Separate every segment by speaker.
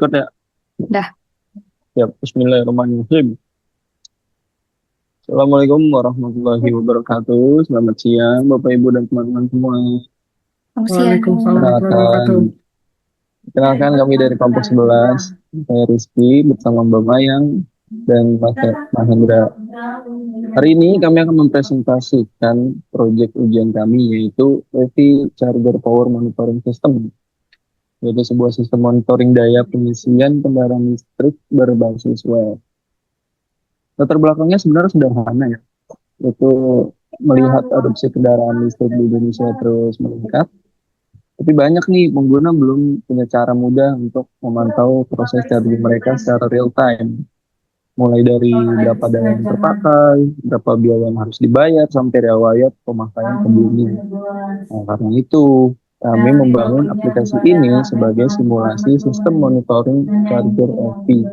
Speaker 1: Ikut ya.
Speaker 2: Dah.
Speaker 1: Ya, Bismillahirrahmanirrahim. Assalamualaikum warahmatullahi wabarakatuh. Selamat siang, Bapak, Ibu, dan teman-teman semua.
Speaker 2: Selamat siang.
Speaker 3: Waalaikumsalam warahmatullahi
Speaker 1: Kenalkan,
Speaker 3: wabarakatuh.
Speaker 1: kenalkan kami dari kelompok 11. Saya Rizky bersama Mbak Mayang dan Mas Mahendra. Hari ini kami akan mempresentasikan proyek ujian kami, yaitu EV Charger Power Monitoring System, yaitu sebuah sistem monitoring daya pengisian kendaraan listrik berbasis web. Latar belakangnya sebenarnya sederhana ya, itu melihat adopsi kendaraan listrik di Indonesia terus meningkat, tapi banyak nih pengguna belum punya cara mudah untuk memantau proses charging mereka secara real time, mulai dari berapa daya yang terpakai, berapa biaya yang harus dibayar, sampai riwayat pemakaian sebelumnya. Nah, karena itu, kami membangun aplikasi ini sebagai simulasi sistem monitoring charger EV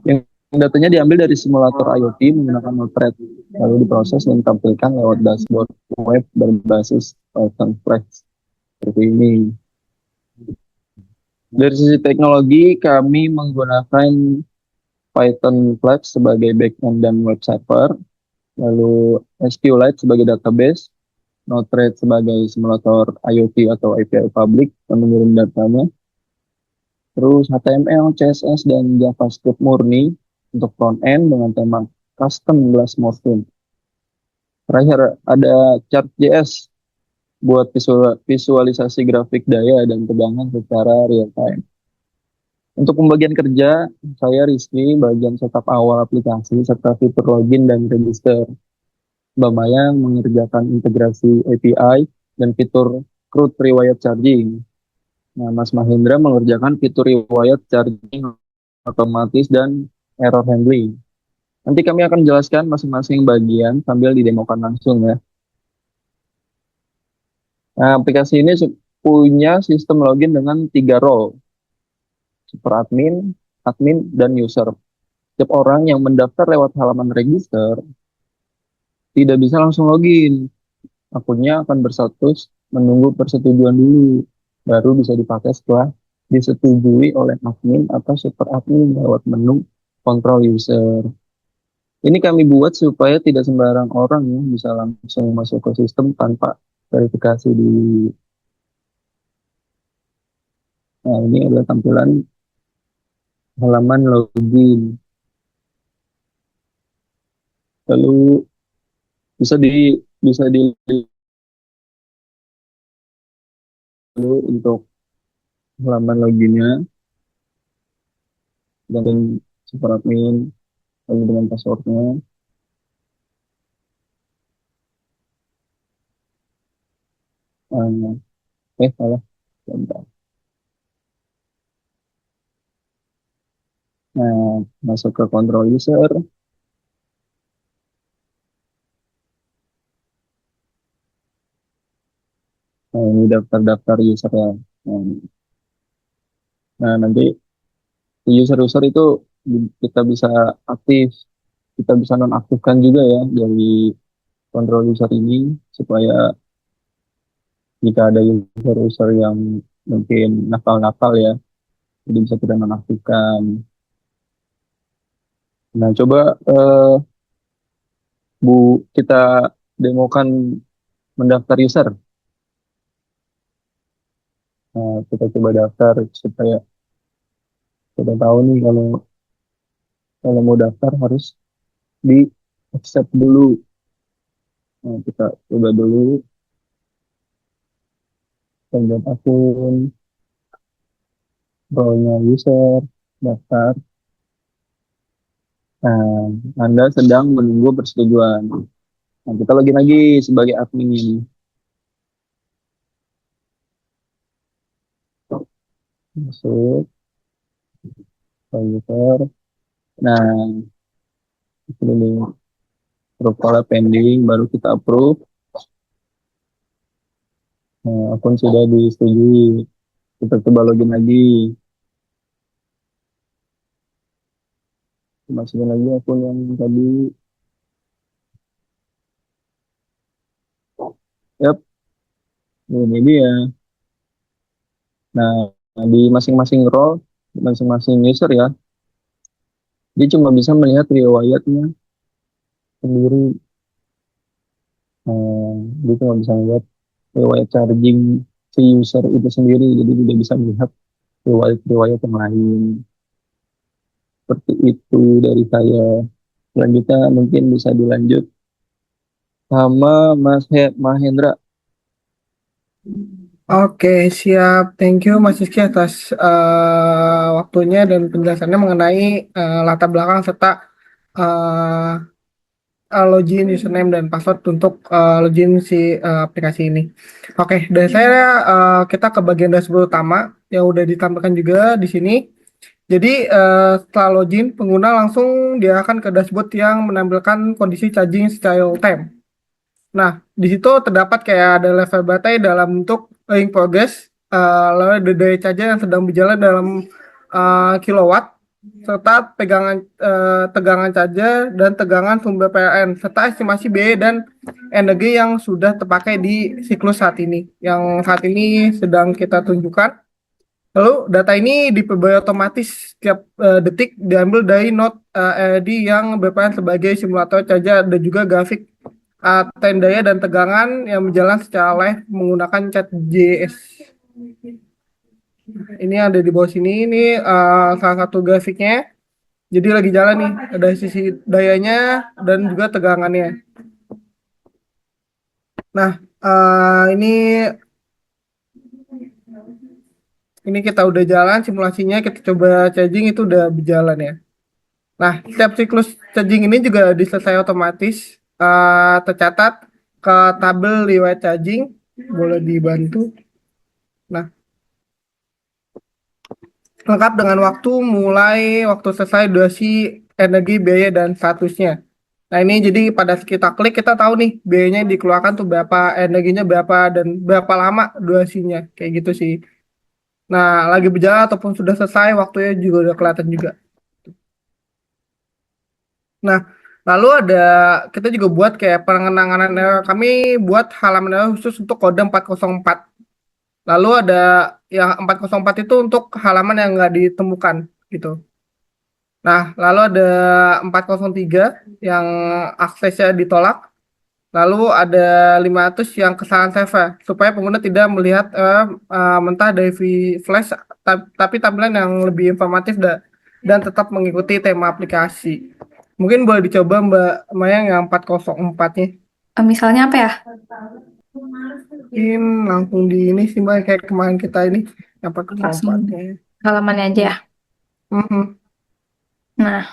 Speaker 1: yang datanya diambil dari simulator IoT menggunakan Node-RED, lalu diproses dan ditampilkan lewat dashboard web berbasis Python Flex seperti ini. Dari sisi teknologi, kami menggunakan Python Flex sebagai backend dan web server, lalu SQLite sebagai database, Node-RED sebagai simulator IoT atau API public yang mengirim datanya, terus HTML, CSS, dan JavaScript murni untuk front end dengan tema custom glass motion. Terakhir ada Chart.js buat visualisasi grafik daya dan tegangan secara real time. Untuk pembagian kerja, saya Rizky, bagian setup awal aplikasi serta fitur login dan register. Mbak Maya mengerjakan integrasi API dan fitur CRUD riwayat charging. Nah, Mas Mahendra mengerjakan fitur riwayat charging otomatis dan error handling. Nanti kami akan jelaskan masing-masing bagian sambil didemokan langsung ya. Nah, aplikasi ini punya sistem login dengan 3 role, super admin, admin, dan user. Setiap orang yang mendaftar lewat halaman register tidak bisa langsung login. Akunnya akan berstatus menunggu persetujuan dulu, baru bisa dipakai setelah disetujui oleh admin atau super admin lewat menu kontrol user. Ini kami buat supaya tidak sembarang orang ya bisa langsung masuk ke sistem tanpa verifikasi di. Nah, ini adalah tampilan halaman login. Lalu bisa di bisa dilihat dulu untuk halaman loginnya dan super admin lalu dengan passwordnya. Salah. Bentar. Nah, masuk ke control user. Nah, ini daftar-daftar user ya. Nah, nanti user-user itu kita bisa aktif, kita bisa nonaktifkan juga ya dari control user ini supaya jika ada user-user yang mungkin nakal-nakal ya, jadi bisa kita nonaktifkan. Nah, coba Bu, kita demokan mendaftar user. Nah, kita coba daftar supaya kita tahu nih kalau kalau mau daftar harus di accept dulu. Nah, kita coba dulu download akun, role-nya user, daftar. Nah, Anda sedang menunggu persetujuan. Nah, kita login lagi sebagai admin. Masuk, role user. Nah, ini profile pending, baru kita approve. Nah, akun sudah disetujui. Kita coba login lagi. Masukin lagi akun yang tadi. Yap, ini dia. Nah, di masing-masing role masing-masing user ya. Dia cuma bisa melihat riwayatnya sendiri. Eh, dia cuma bisa melihat riwayat charging si user itu sendiri. Jadi tidak bisa melihat riwayat-riwayat yang lain. Seperti itu dari saya. Selanjutnya mungkin bisa dilanjut sama Mahendra.
Speaker 3: Oke, siap. Thank you Mas Rizky atas waktunya dan penjelasannya mengenai latar belakang serta eh, login username dan password untuk login si aplikasi ini. Oke, dari saya kita ke bagian dashboard utama yang udah ditampilkan juga di sini. Jadi setelah login, pengguna langsung diarahkan ke dashboard yang menampilkan kondisi charging secara real time. Nah, di situ terdapat kayak ada level baterai dalam bentuk in progress, lalu ada daya charger yang sedang berjalan dalam kilowatt, serta tegangan charger dan tegangan sumber PLN, serta estimasi biaya dan energi yang sudah terpakai di siklus saat ini, yang saat ini sedang kita tunjukkan. Lalu data ini diperbarui otomatis setiap detik diambil dari node LED yang berperan sebagai simulator charger dan juga grafik daya dan tegangan yang berjalan secara live menggunakan chat JS. Ini ada di bawah sini, ini salah satu grafiknya. Jadi lagi jalan nih, ada sisi dayanya dan juga tegangannya. Nah, ini kita udah jalan simulasinya, kita coba charging itu udah berjalan ya. Nah, setiap siklus charging ini juga diselesai otomatis, tercatat ke tabel riwayat charging, boleh dibantu. Nah, lengkap dengan waktu mulai, waktu selesai, durasi, energi, biaya, dan statusnya. Nah, ini jadi pada kita klik kita tahu nih biayanya dikeluarkan tuh berapa, energinya berapa, dan berapa lama durasinya. Kayak gitu sih. Nah, lagi berjalan ataupun sudah selesai, waktunya juga udah kelihatan juga. Nah, lalu kita juga buat kayak pengenangan error. Kami buat halaman error khusus untuk kode 404. Lalu ada yang 404 itu untuk halaman yang nggak ditemukan gitu. Nah, lalu ada 403 yang aksesnya ditolak. Lalu ada 500 yang kesalahan server supaya pengguna tidak melihat mentah dari flash tapi tampilan yang lebih informatif dan tetap mengikuti tema aplikasi. Mungkin boleh dicoba Mbak Maya yang 404-nya.
Speaker 2: Misalnya apa ya?
Speaker 3: Mungkin langsung di ini sih Mbak kayak kemarin kita ini yang
Speaker 2: Langsung
Speaker 3: 404-nya.
Speaker 2: halamannya aja ya.
Speaker 3: Mhm.
Speaker 2: Nah,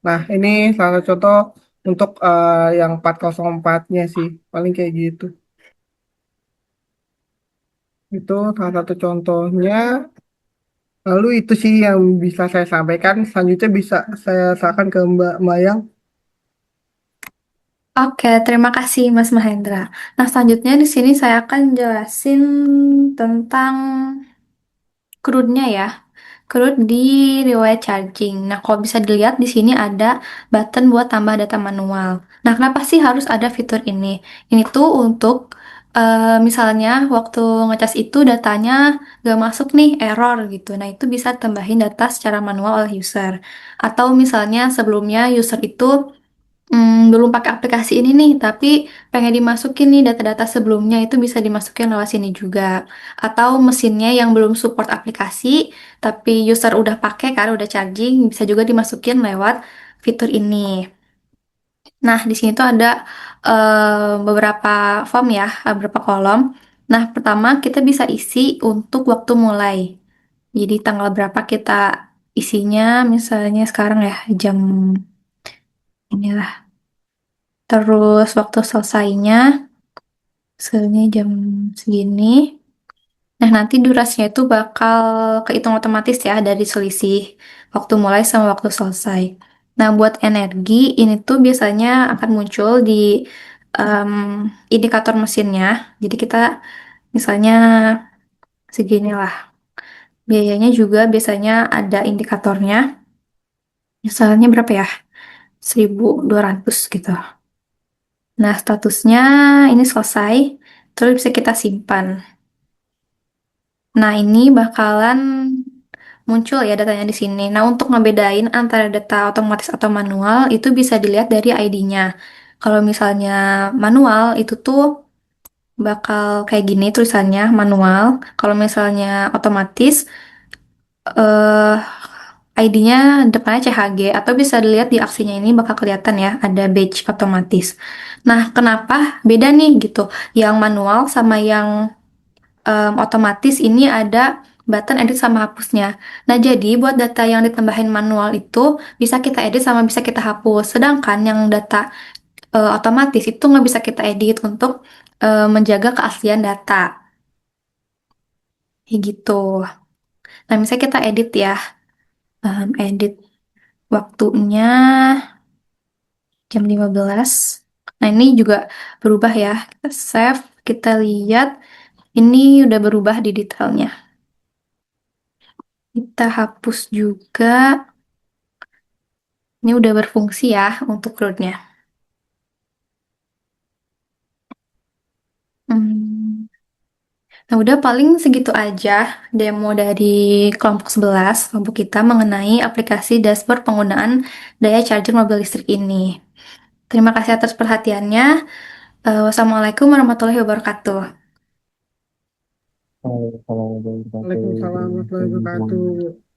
Speaker 3: Nah, ini salah satu contoh untuk yang 404-nya sih. Paling kayak gitu. Itu salah satu contohnya. Lalu itu sih yang bisa saya sampaikan. Selanjutnya bisa saya serahkan ke Mbak Mayang.
Speaker 2: oke, terima kasih Mas Mahendra. Nah, selanjutnya di sini saya akan jelasin tentang CRUD-nya ya. CRUD di riwayat charging. Nah, kalau bisa dilihat di sini ada button buat tambah data manual. Nah, kenapa sih harus ada fitur ini? Ini tuh untuk misalnya waktu ngecas itu datanya gak masuk nih, error gitu. Nah, itu bisa tambahin data secara manual oleh user. Atau misalnya sebelumnya user itu belum pakai aplikasi ini nih, tapi pengen dimasukin nih data-data sebelumnya itu bisa dimasukin lewat sini juga. Atau mesinnya yang belum support aplikasi, tapi user udah pakai kan, udah charging, bisa juga dimasukin lewat fitur ini. Nah, di sini tuh ada beberapa form ya, beberapa kolom. Nah, pertama kita bisa isi untuk waktu mulai. Jadi tanggal berapa kita isinya, misalnya sekarang ya jam inilah. Terus waktu selesainya, misalnya jam segini. Nah, nanti durasinya itu bakal kehitung otomatis ya dari selisih waktu mulai sama waktu selesai. Nah, buat energi, ini tuh biasanya akan muncul di em, indikator mesinnya. Jadi kita misalnya segini lah. Biayanya juga biasanya ada indikatornya. Misalnya berapa ya? 1.200 gitu. Nah, statusnya ini selesai. Terus bisa kita simpan. Nah, ini bakalan muncul ya datanya di sini. Nah, untuk ngebedain antara data otomatis atau manual itu bisa dilihat dari ID-nya. Kalau misalnya manual itu tuh bakal kayak gini tulisannya manual. Kalau misalnya otomatis eh ID-nya depannya CHG atau bisa dilihat di aksinya ini bakal kelihatan ya ada badge otomatis. Nah, kenapa beda nih gitu? Yang manual sama yang otomatis ini ada button edit sama hapusnya. Nah, jadi buat data yang ditambahin manual itu bisa kita edit sama bisa kita hapus. Sedangkan yang data otomatis itu nggak bisa kita edit untuk menjaga keaslian data. Kayak gitu. Nah, misalnya kita edit ya. Edit waktunya jam 15. Nah, ini juga berubah ya. Kita save, kita lihat. Ini udah berubah di detailnya. Kita hapus juga. Ini udah berfungsi ya untuk rootnya. Hmm. Nah, udah paling segitu aja demo dari kelompok 11 kelompok kita mengenai aplikasi dashboard penggunaan daya charger mobil listrik ini. Terima kasih atas perhatiannya. Wassalamualaikum warahmatullahi wabarakatuh.
Speaker 1: Kalau
Speaker 3: Waalaikumsalam warahmatullahi wabarakatuh.